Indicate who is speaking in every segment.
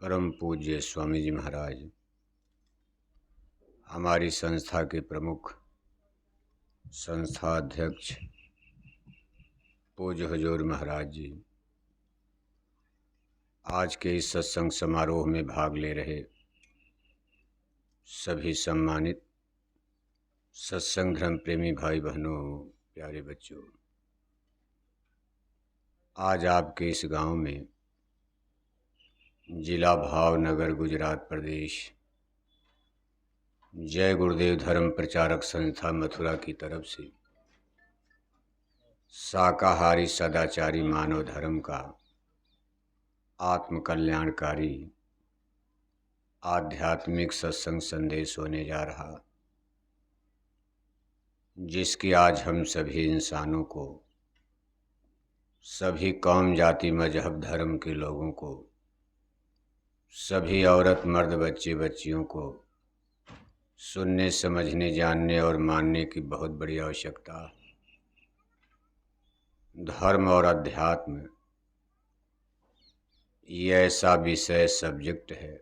Speaker 1: परम पूज्य स्वामी जी महाराज, हमारी संस्था के प्रमुख संस्था अध्यक्ष पूज्य हुजूर महाराज जी, आज के इस सत्संग समारोह में भाग ले रहे सभी सम्मानित सत्संग धर्म प्रेमी भाई बहनों, प्यारे बच्चों, आज आपके इस गांव में जिला भावनगर, गुजरात प्रदेश, जय गुरुदेव धर्म प्रचारक संस्था मथुरा की तरफ से शाकाहारी सदाचारी मानव धर्म का आत्म कल्याणकारी आध्यात्मिक सत्संग संदेश होने जा रहा, जिसकी आज हम सभी इंसानों को, सभी कौम जाति मजहब धर्म के लोगों को, सभी औरत मर्द बच्चे बच्चियों को सुनने, समझने, जानने और मानने की बहुत बड़ी आवश्यकता। धर्म और अध्यात्म ये ऐसा विषय सब्जेक्ट है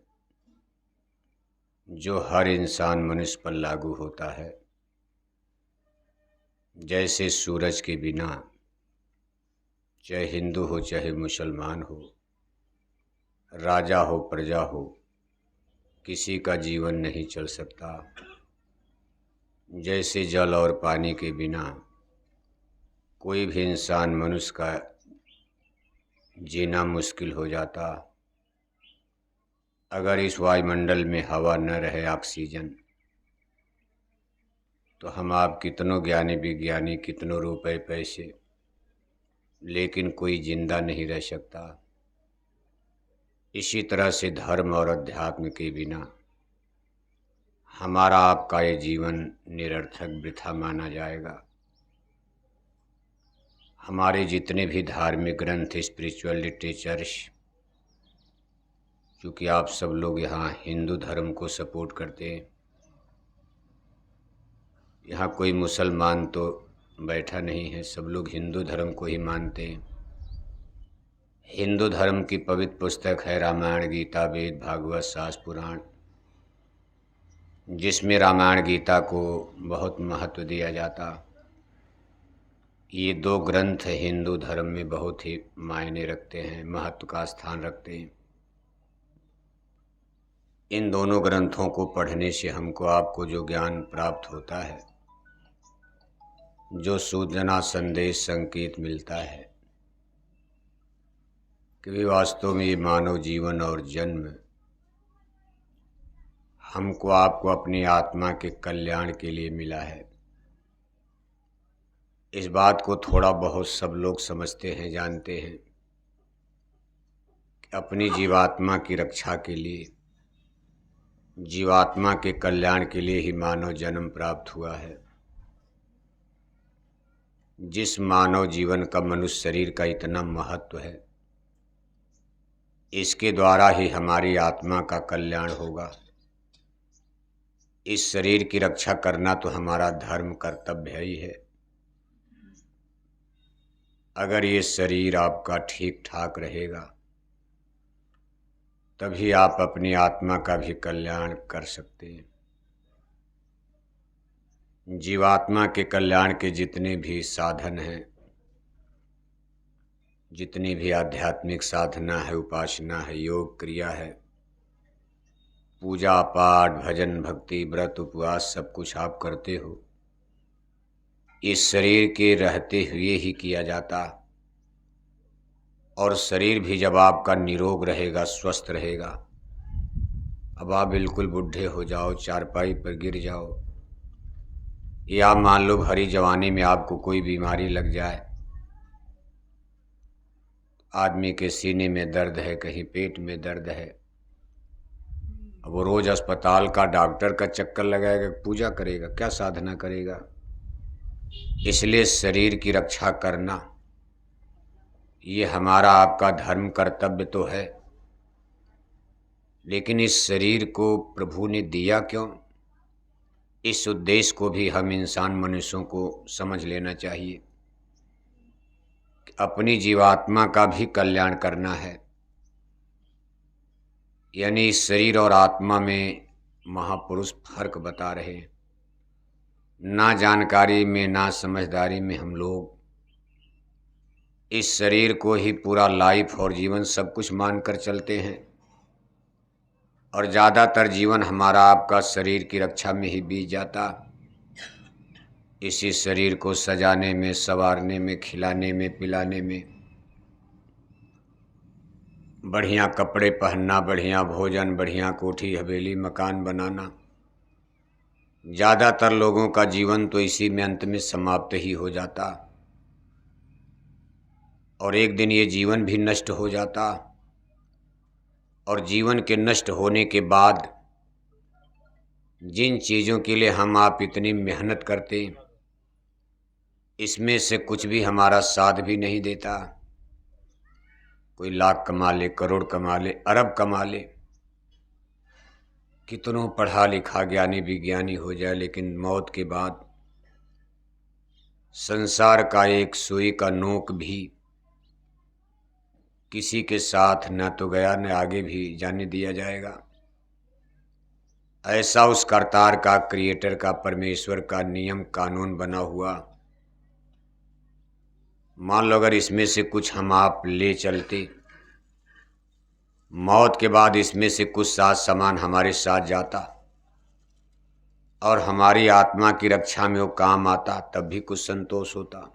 Speaker 1: जो हर इंसान मनुष्य पर लागू होता है। जैसे सूरज के बिना चाहे हिंदू हो चाहे मुसलमान हो, राजा हो प्रजा हो, किसी का जीवन नहीं चल सकता। जैसे जल और पानी के बिना कोई भी इंसान मनुष्य का जीना मुश्किल हो जाता। अगर इस वायुमंडल में हवा न रहे, ऑक्सीजन, तो हम आप कितनों ज्ञानी विज्ञानी, कितनों रुपए पैसे, लेकिन कोई जिंदा नहीं रह सकता। इसी तरह से धर्म और अध्यात्म के बिना हमारा आपका ये जीवन निरर्थक, वृथा माना जाएगा। हमारे जितने भी धार्मिक ग्रंथ, स्पिरिचुअल लिटरेचर्स, क्योंकि आप सब लोग यहाँ हिंदू धर्म को सपोर्ट करते हैं, यहाँ कोई मुसलमान तो बैठा नहीं है, सब लोग हिंदू धर्म को ही मानते हैं। हिंदू धर्म की पवित्र पुस्तक है रामायण, गीता, वेद, भागवत, शास्त्र, पुराण, जिसमें रामायण गीता को बहुत महत्व दिया जाता। ये दो ग्रंथ हिंदू धर्म में बहुत ही मायने रखते हैं, महत्व का स्थान रखते हैं। इन दोनों ग्रंथों को पढ़ने से हमको आपको जो ज्ञान प्राप्त होता है, जो सूचना संदेश संकेत मिलता है कि वास्तव में ये मानव जीवन और जन्म हमको आपको अपनी आत्मा के कल्याण के लिए मिला है। इस बात को थोड़ा बहुत सब लोग समझते हैं, जानते हैं कि अपनी जीवात्मा की रक्षा के लिए, जीवात्मा के कल्याण के लिए ही मानव जन्म प्राप्त हुआ है। जिस मानव जीवन का, मनुष्य शरीर का इतना महत्व है, इसके द्वारा ही हमारी आत्मा का कल्याण होगा। इस शरीर की रक्षा करना तो हमारा धर्म कर्तव्य ही है। अगर ये शरीर आपका ठीक ठाक रहेगा, तभी आप अपनी आत्मा का भी कल्याण कर सकते हैं। जीवात्मा के कल्याण के जितने भी साधन हैं, जितनी भी आध्यात्मिक साधना है, उपासना है, योग क्रिया है, पूजा पाठ, भजन भक्ति, व्रत उपवास, सब कुछ आप करते हो, इस शरीर के रहते हुए ही किया जाता। और शरीर भी जब आपका निरोग रहेगा, स्वस्थ रहेगा, अब आप बिल्कुल बूढ़े हो जाओ, चारपाई पर गिर जाओ, या मान लो भरी जवानी में आपको कोई बीमारी लग जाए, आदमी के सीने में दर्द है, कहीं पेट में दर्द है, अब वो रोज अस्पताल का, डॉक्टर का चक्कर लगाएगा, पूजा करेगा, क्या साधना करेगा। इसलिए शरीर की रक्षा करना ये हमारा आपका धर्म कर्तव्य तो है, लेकिन इस शरीर को प्रभु ने दिया क्यों, इस उद्देश्य को भी हम इंसान मनुष्यों को समझ लेना चाहिए। अपनी जीवात्मा का भी कल्याण करना है। यानी शरीर और आत्मा में महापुरुष फर्क बता रहे हैं। ना जानकारी में ना समझदारी में हम लोग इस शरीर को ही पूरा लाइफ और जीवन सब कुछ मानकर चलते हैं, और ज़्यादातर जीवन हमारा आपका शरीर की रक्षा में ही बीत जाता। इसी शरीर को सजाने में, संवारने में, खिलाने में, पिलाने में, बढ़िया कपड़े पहनना, बढ़िया भोजन, बढ़िया कोठी हवेली मकान बनाना। ज़्यादातर लोगों का जीवन तो इसी में अंत में समाप्त ही हो जाता, और एक दिन ये जीवन भी नष्ट हो जाता। और जीवन के नष्ट होने के बाद जिन चीज़ों के लिए हम आप इतनी मेहनत करते, इसमें से कुछ भी हमारा साथ भी नहीं देता। कोई लाख कमा ले, करोड़ कमा ले, अरब कमा ले, कितनों पढ़ा लिखा ज्ञानी विज्ञानी हो जाए, लेकिन मौत के बाद संसार का एक सुई का नोक भी किसी के साथ न तो गया न आगे भी जाने दिया जाएगा। ऐसा उस करतार का, क्रिएटर का, परमेश्वर का नियम कानून बना हुआ। मान लो अगर इसमें से कुछ हम आप ले चलते, मौत के बाद इसमें से कुछ साथ सामान हमारे साथ जाता और हमारी आत्मा की रक्षा में वो काम आता, तब भी कुछ संतोष होता।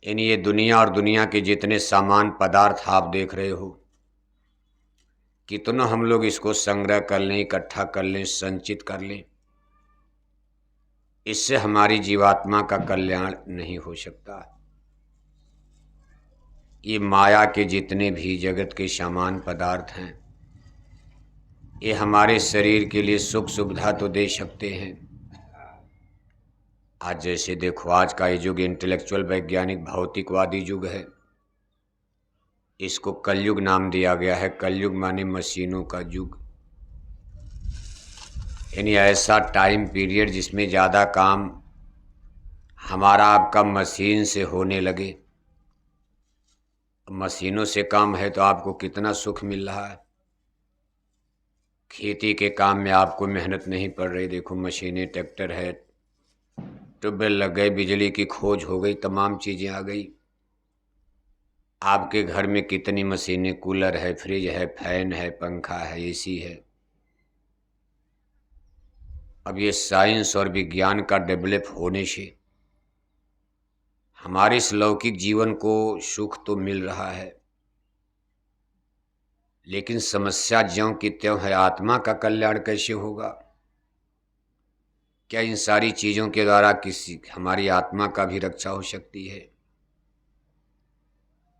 Speaker 1: यानी ये दुनिया और दुनिया के जितने सामान पदार्थ आप देख रहे हो, कितना हम लोग इसको संग्रह कर लें, इकट्ठा कर लें, संचित कर लें, इससे हमारी जीवात्मा का कल्याण नहीं हो सकता। ये माया के जितने भी जगत के सामान पदार्थ हैं, ये हमारे शरीर के लिए सुख सुविधा तो दे सकते हैं। आज जैसे देखो, आज का ये युग इंटेलेक्चुअल वैज्ञानिक भौतिकवादी युग है। इसको कलयुग नाम दिया गया है। कलयुग माने मशीनों का युग, यानी ऐसा टाइम पीरियड जिसमें ज़्यादा काम हमारा आपका मशीन से होने लगे। मशीनों से काम है तो आपको कितना सुख मिल रहा है। खेती के काम में आपको मेहनत नहीं पड़ रही। देखो मशीनें, ट्रैक्टर है, ट्यूबवेल लग गए, बिजली की खोज हो गई, तमाम चीज़ें आ गई। आपके घर में कितनी मशीनें, कूलर है, फ्रिज है, फैन है, पंखा है, एसी है। अब ये साइंस और विज्ञान का डेवलप होने से हमारे इस लौकिक जीवन को सुख तो मिल रहा है, लेकिन समस्या ज्यों की त्यों है। आत्मा का कल्याण कैसे होगा? क्या इन सारी चीज़ों के द्वारा किसी हमारी आत्मा का भी रक्षा हो सकती है?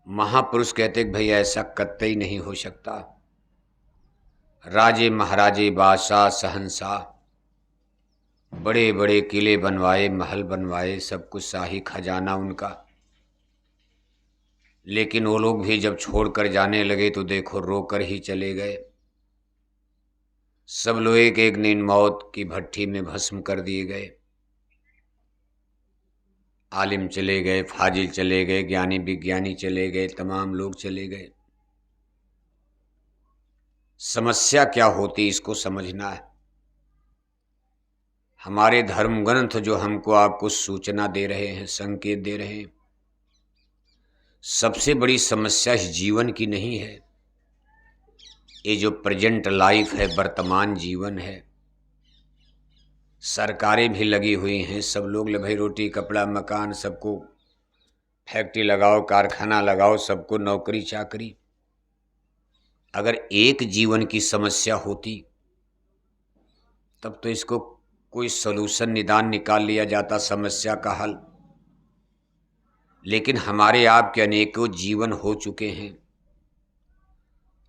Speaker 1: महापुरुष कहते कि भाई ऐसा कतई नहीं हो सकता। राजे महाराजे, बादशाह, शहंशाह, बड़े बड़े किले बनवाए, महल बनवाए, सब कुछ शाही खजाना उनका, लेकिन वो लोग भी जब छोड़कर जाने लगे तो देखो रोकर ही चले गए। सब लोग एक एक दिन मौत की भट्ठी में भस्म कर दिए गए। आलिम चले गए, फाजिल चले गए, ज्ञानी विज्ञानी चले गए, तमाम लोग चले गए। समस्या क्या होती, इसको समझना है। हमारे धर्म ग्रंथ जो हमको आपको सूचना दे रहे हैं, संकेत दे रहे हैं, सबसे बड़ी समस्या इस जीवन की नहीं है। ये जो प्रेजेंट लाइफ है, वर्तमान जीवन है, सरकारें भी लगी हुई हैं, सब लोग ले भाई रोटी कपड़ा मकान, सबको फैक्ट्री लगाओ, कारखाना लगाओ, सबको नौकरी चाकरी। अगर एक जीवन की समस्या होती तब तो इसको कोई सलूशन, निदान निकाल लिया जाता, समस्या का हल। लेकिन हमारे आपके अनेकों जीवन हो चुके हैं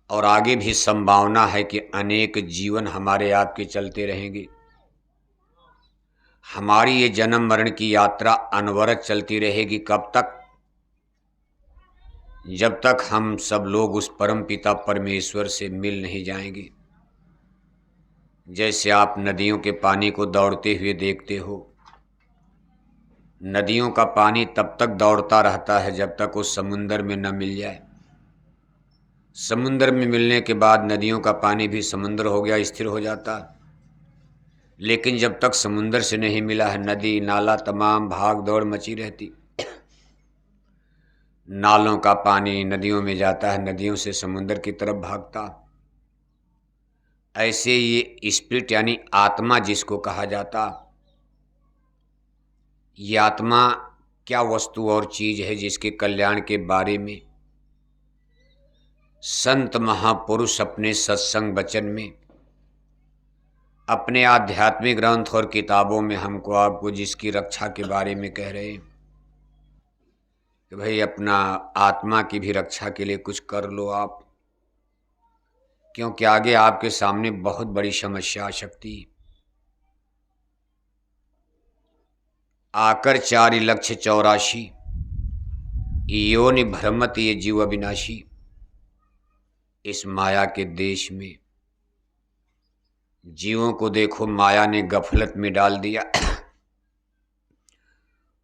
Speaker 1: और आगे भी संभावना है कि अनेक जीवन हमारे आपके चलते रहेंगे। हमारी ये जन्म मरण की यात्रा अनवरत चलती रहेगी। कब तक? जब तक हम सब लोग उस परम पिता परमेश्वर से मिल नहीं जाएंगे। जैसे आप नदियों के पानी को दौड़ते हुए देखते हो, नदियों का पानी तब तक दौड़ता रहता है जब तक वो समुंदर में न मिल जाए। समुद्र में मिलने के बाद नदियों का पानी भी समुद्र हो गया, स्थिर हो जाता। लेकिन जब तक समुद्र से नहीं मिला है, नदी नाला तमाम भाग दौड़ मची रहती। नालों का पानी नदियों में जाता है, नदियों से समुद्र की तरफ भागता। ऐसे ये स्पिरिट यानी आत्मा जिसको कहा जाता, ये आत्मा क्या वस्तु और चीज है जिसके कल्याण के बारे में संत महापुरुष अपने सत्संग वचन में, अपने आध्यात्मिक ग्रंथ और किताबों में हमको आपको जिसकी रक्षा के बारे में कह रहे हैं कि भाई अपना आत्मा की भी रक्षा के लिए कुछ कर लो आप, क्योंकि आगे आपके सामने बहुत बड़ी समस्या आ सकती है। आकर 4,84,00,000 योनि भ्रमत ये जीव अविनाशी। इस माया के देश में जीवों को देखो माया ने गफलत में डाल दिया।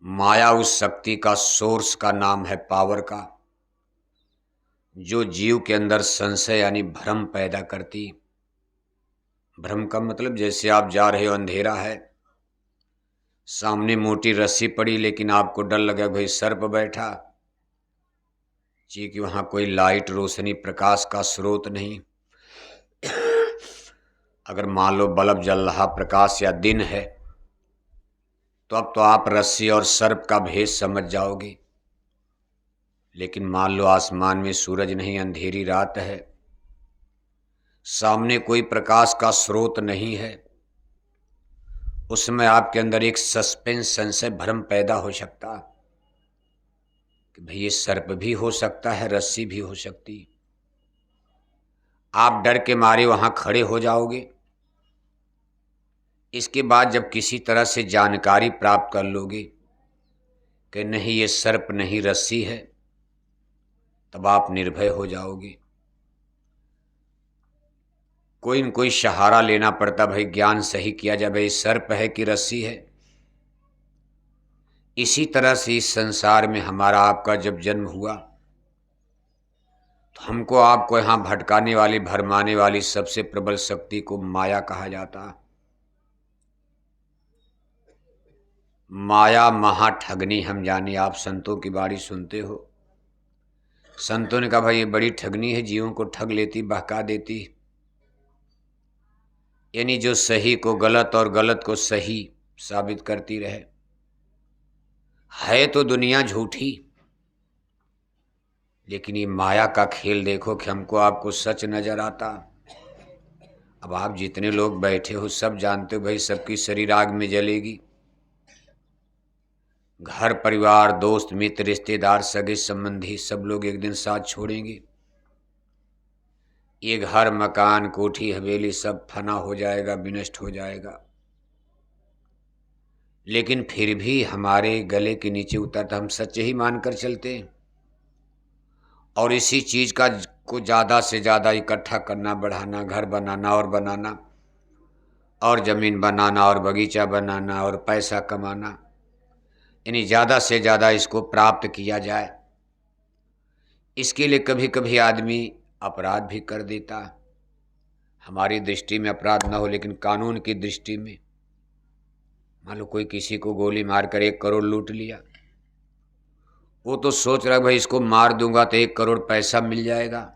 Speaker 1: माया उस शक्ति का सोर्स का नाम है, पावर का, जो जीव के अंदर संशय यानी भ्रम पैदा करती। भ्रम का मतलब जैसे आप जा रहे हो, अंधेरा है, सामने मोटी रस्सी पड़ी, लेकिन आपको डर लगा भाई सर्प बैठा, कि वहाँ कोई लाइट रोशनी प्रकाश का स्रोत नहीं। अगर मान लो बल्ब जल रहा, प्रकाश या दिन है, तो अब तो आप रस्सी और सर्प का भेद समझ जाओगे। लेकिन मान लो आसमान में सूरज नहीं, अंधेरी रात है, सामने कोई प्रकाश का स्रोत नहीं है, उसमें आपके अंदर एक सस्पेंस, संशय, भ्रम पैदा हो सकता कि भाई ये सर्प भी हो सकता है, रस्सी भी हो सकती। आप डर के मारे वहां खड़े हो जाओगे। इसके बाद जब किसी तरह से जानकारी प्राप्त कर लोगे कि नहीं ये सर्प नहीं रस्सी है, तब आप निर्भय हो जाओगे। कोई न कोई सहारा लेना पड़ता, भाई ज्ञान सही किया जाए, भाई सर्प है कि रस्सी है। इसी तरह से इस संसार में हमारा आपका जब जन्म हुआ, तो हमको आपको यहाँ भटकाने वाली, भरमाने वाली सबसे प्रबल शक्ति को माया कहा जाता। माया महाठगनी हम जाने। आप संतों की बाणी सुनते हो, संतों ने कहा भाई ये बड़ी ठगनी है, जीवों को ठग लेती, बहका देती। यानी जो सही को गलत और गलत को सही साबित करती रहे। है तो दुनिया झूठी, लेकिन ये माया का खेल देखो कि हमको आपको सच नजर आता। अब आप जितने लोग बैठे हो सब जानते हो भाई सबकी शरीर आग में जलेगी। घर परिवार, दोस्त मित्र, रिश्तेदार, सगे संबंधी सब लोग एक दिन साथ छोड़ेंगे। ये घर मकान कोठी हवेली सब फना हो जाएगा, विनष्ट हो जाएगा। लेकिन फिर भी हमारे गले के नीचे उतरता हम सच ही मानकर चलते हैं, और इसी चीज का को ज़्यादा से ज़्यादा इकट्ठा करना, बढ़ाना, घर बनाना और बनाना, और ज़मीन बनाना और बगीचा बनाना और पैसा कमाना, यानी ज़्यादा से ज़्यादा इसको प्राप्त किया जाए। इसके लिए कभी कभी आदमी अपराध भी कर देता। हमारी दृष्टि में अपराध ना हो, लेकिन कानून की दृष्टि में मान लो कोई किसी को गोली मारकर 1 करोड़ लूट लिया, वो तो सोच रहा है भाई इसको मार दूंगा तो 1 करोड़ पैसा मिल जाएगा,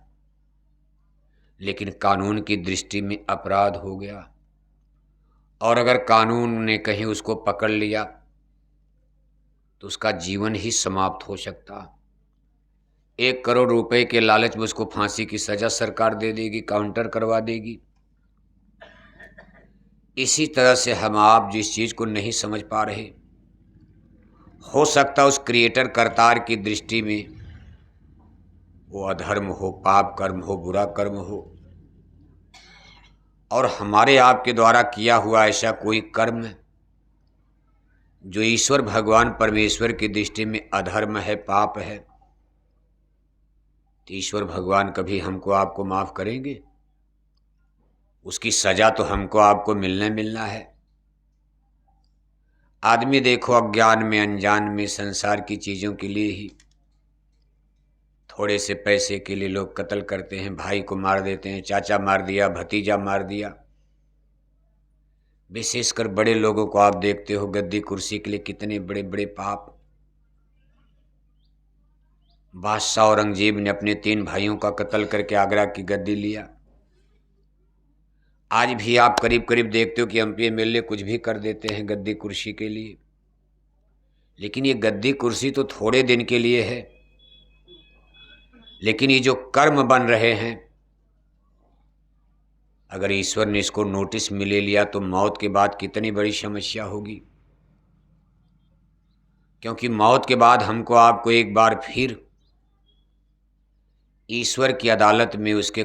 Speaker 1: लेकिन कानून की दृष्टि में अपराध हो गया। और अगर कानून ने कहीं उसको पकड़ लिया तो उसका जीवन ही समाप्त हो सकता। 1 करोड़ रुपए के लालच में उसको फांसी की सजा सरकार दे देगी, काउंटर करवा देगी। इसी तरह से हम आप जिस चीज को नहीं समझ पा रहे, हो सकता उस क्रिएटर करतार की दृष्टि में वो अधर्म हो, पाप कर्म हो, बुरा कर्म हो, और हमारे आपके द्वारा किया हुआ ऐसा कोई कर्म जो ईश्वर भगवान परमेश्वर की दृष्टि में अधर्म है, पाप है, तो ईश्वर भगवान कभी हमको आपको माफ करेंगे? उसकी सजा तो हमको आपको मिलना है। आदमी देखो अज्ञान में, अनजान में, संसार की चीजों के लिए ही थोड़े से पैसे के लिए लोग कत्ल करते हैं, भाई को मार देते हैं, चाचा मार दिया, भतीजा मार दिया। विशेषकर बड़े लोगों को आप देखते हो गद्दी कुर्सी के लिए कितने बड़े बड़े पाप। बादशाह औरंगजेब ने अपने 3 भाइयों का कत्ल करके आगरा की गद्दी लिया। आज भी आप करीब करीब देखते हो कि एमपी एमएलए कुछ भी कर देते हैं गद्दी कुर्सी के लिए, लेकिन ये गद्दी कुर्सी तो थोड़े दिन के लिए है। लेकिन ये जो कर्म बन रहे हैं, अगर ईश्वर ने इसको नोटिस में ले लिया तो मौत के बाद कितनी बड़ी समस्या होगी। क्योंकि मौत के बाद हमको आपको एक बार फिर ईश्वर की अदालत में उसके